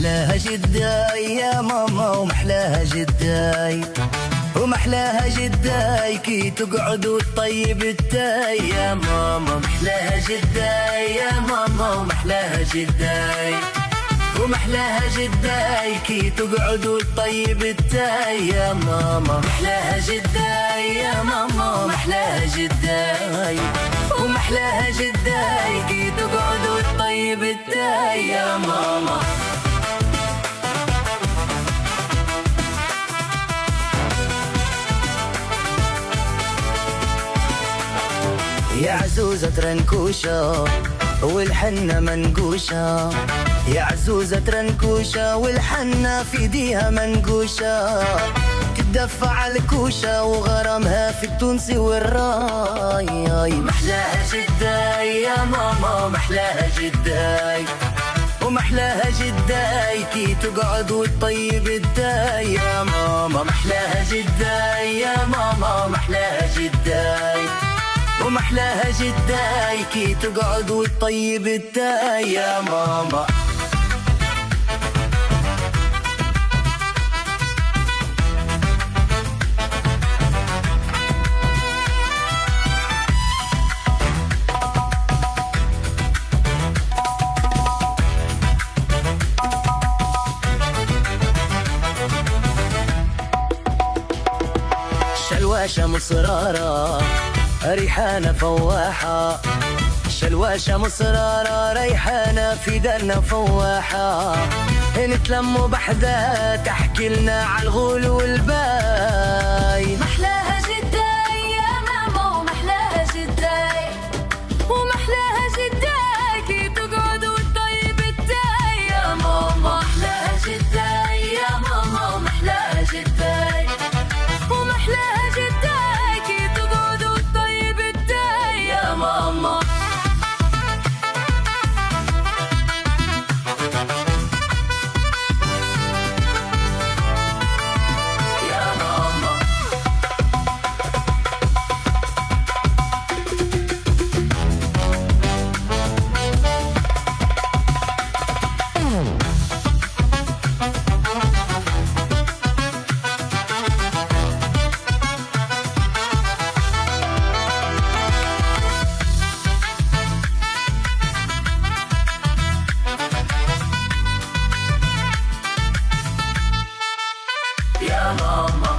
ومحلاها جداي يا ماما ومحلاها جداي، ومحلاها جداي كي تقعد وتطيب التاي يا ماما. محلاها جداي يا ماما ومحلاها جداي، ومحلاها جداي كي تقعد وتطيب التاي يا ماما. محلاها جداي يا ماما محلاها جداي، ومحلاها جداي كي تقعد وتطيب التاي يا ماما. يا عزوزة رنكوشة والحنة منقوشة، يا عزوزة رنكوشة والحنة في ايديها منقوشة، تدفع الكوشة وغرامها في التونسي والراي. محلاها جداي يا ماما محلاها جداي، ومحلاها جداي كي تقعد وتطيب الداي يا ماما. محلاها جداي يا ماما محلاها جداي، ومحلاها جداي كي تقعد وتطيب التاي يا ماما. شلواشة مصرارة ريحانة فواحة، شلواشة مصرارة ريحانة في دارنا فواحة، نتلموا بحدها تحكي لنا عالغول والباي. محلاها جداي يا ماما ومحلاها جداي، ومحلاها جداي كي تقعد وتطيب التاي يا ماما. محلاها جداي يا ماما ومحلاها جداي، ومحلاها جداي كي تقعد وتطيب التاي يا ماما. يا ماما يا ماما